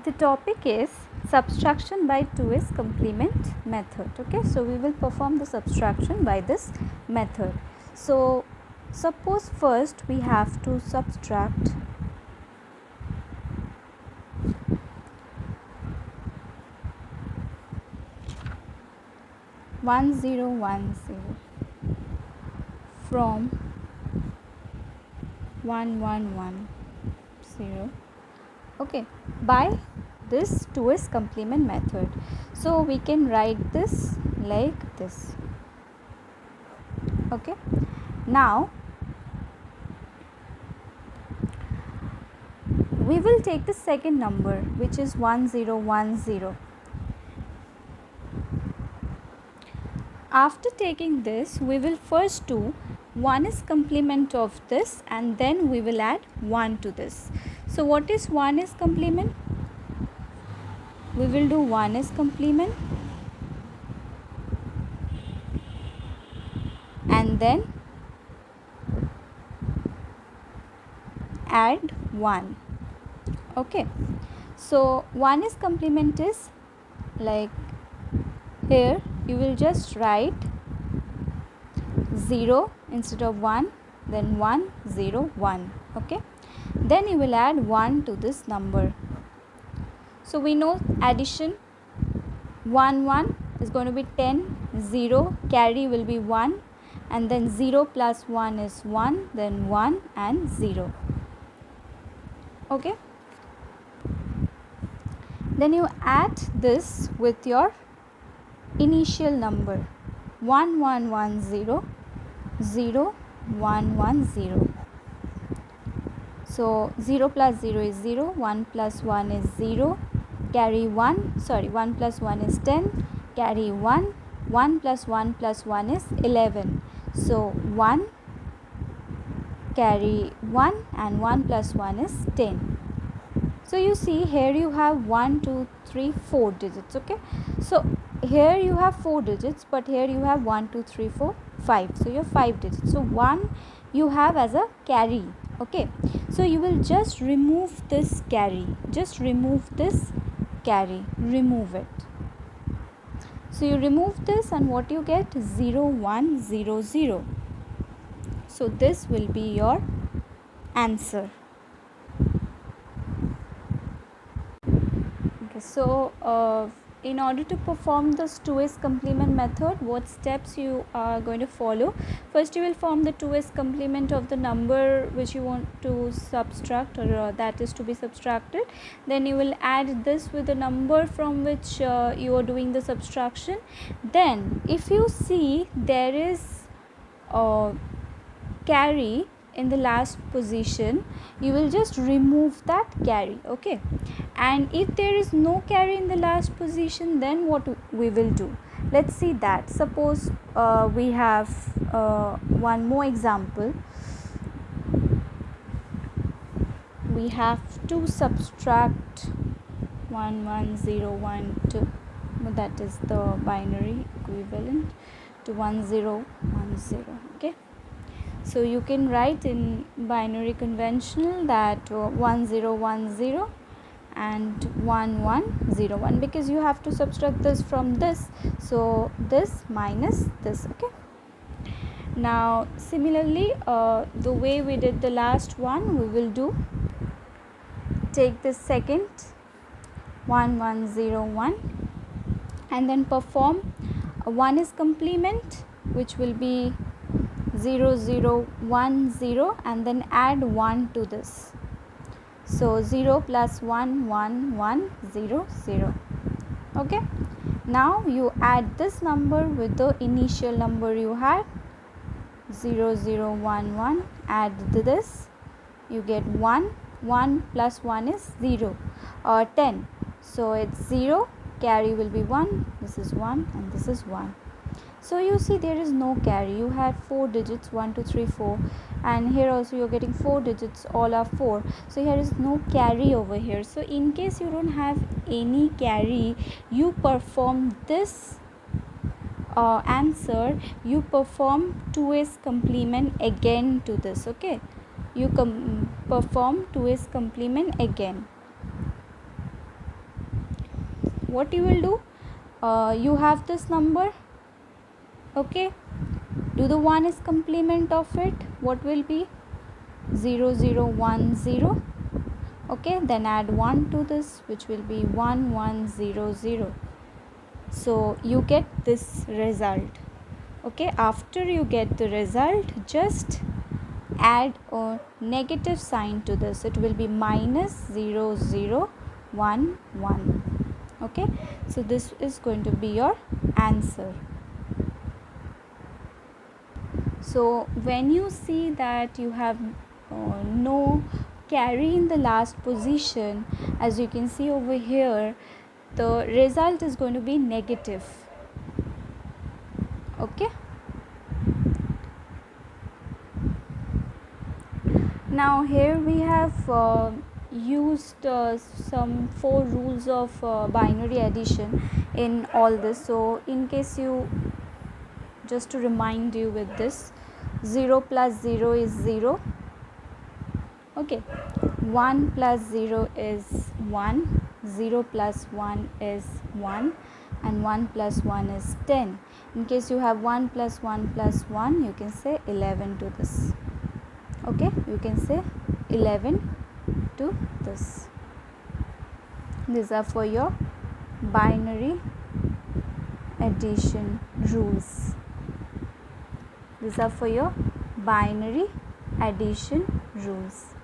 the topic is subtraction by 2's complement method. Okay, so we will perform the subtraction by this method. So suppose first we have to subtract 1010 from 1110. Okay, by this 2's complement method. So we can write this like this. Okay, now we will take the second number, which is 1010. After taking this, we will first do 1's complement of this and then we will add 1 to this. So what is 1's complement? We will do 1's complement and then add 1. Okay, so 1's complement is like here you will just write 0 instead of 1, then 1 0 1. Okay, then you will add 1 to this number. So we know addition 1 1 is going to be 10, 0 carry will be 1, and then 0 plus 1 is 1, then 1 and 0. Okay, then you add this with your initial number 1110 0 1 1 0. So 0 plus 0 is 0, 1 plus 1 is 0, carry 1, 1 plus 1 is 10, carry 1, 1 plus 1 plus 1 is 11. So 1 carry 1 and 1 plus 1 is 10. So you see here you have 1 2 3 4 digits. Okay, so here you have 4 digits, but here you have 1 2 3 4 5, so you have 5 digits. So 1 you have as a carry. Okay, so you will just remove this carry, remove it. So you remove this and what you get? 0 1 0 0. So this will be your answer. Okay, so in order to perform this 2's complement method, what steps you are going to follow? First you will form the 2's complement of the number which you want to subtract, or that is to be subtracted. Then you will add this with the number from which you are doing the subtraction. Then if you see there is carry in the last position, you will just remove that carry. Okay, and if there is no carry in the last position, then what we will do? Let's see that. Suppose we have one more example. We have to subtract 11012, that is the binary equivalent to 1010. Okay, so you can write in binary conventional that 1010 and 1101, because you have to subtract this from this, so this minus this. Okay, now similarly the way we did the last one, we will do take this second 1101 and then perform a 1's complement, which will be 0010, and then add 1 to this. So 0 plus 1 1 1 0 0. Okay, now you add this number with the initial number you had 0011, add this, you get 1, 1 plus 1 is 0 or 10, so it's 0, carry will be 1, this is 1 and this is 1. So you see there is no carry. You had 4 digits 1 2 3 4, and here also you're getting 4 digits, all are 4. So here is no carry over here. So in case you don't have any carry, you perform this answer, you perform 2's complement again to this. Okay, you perform 2's complement again. what you will do, you have this number, okay, do the 1 is complement of it, what will be 0 0 1 0, okay, then add 1 to this, which will be 1 1 0 0. So you get this result, okay. After you get the result, just add a negative sign to this, it will be minus 0 0 1 1, okay. So this is going to be your answer. So when you see that you have no carry in the last position, as you can see over here, the result is going to be negative, okay. Now here we have used some 4 rules of binary addition in all this. So in case you, just to remind you with this, 0 plus 0 is 0, okay, 1 plus 0 is 1, 0 plus 1 is 1, and 1 plus 1 is 10. In case you have 1 plus 1 plus 1, you can say 11 to this, okay, you can say 11 to this. These are for your binary addition rules. These are for your binary addition rules.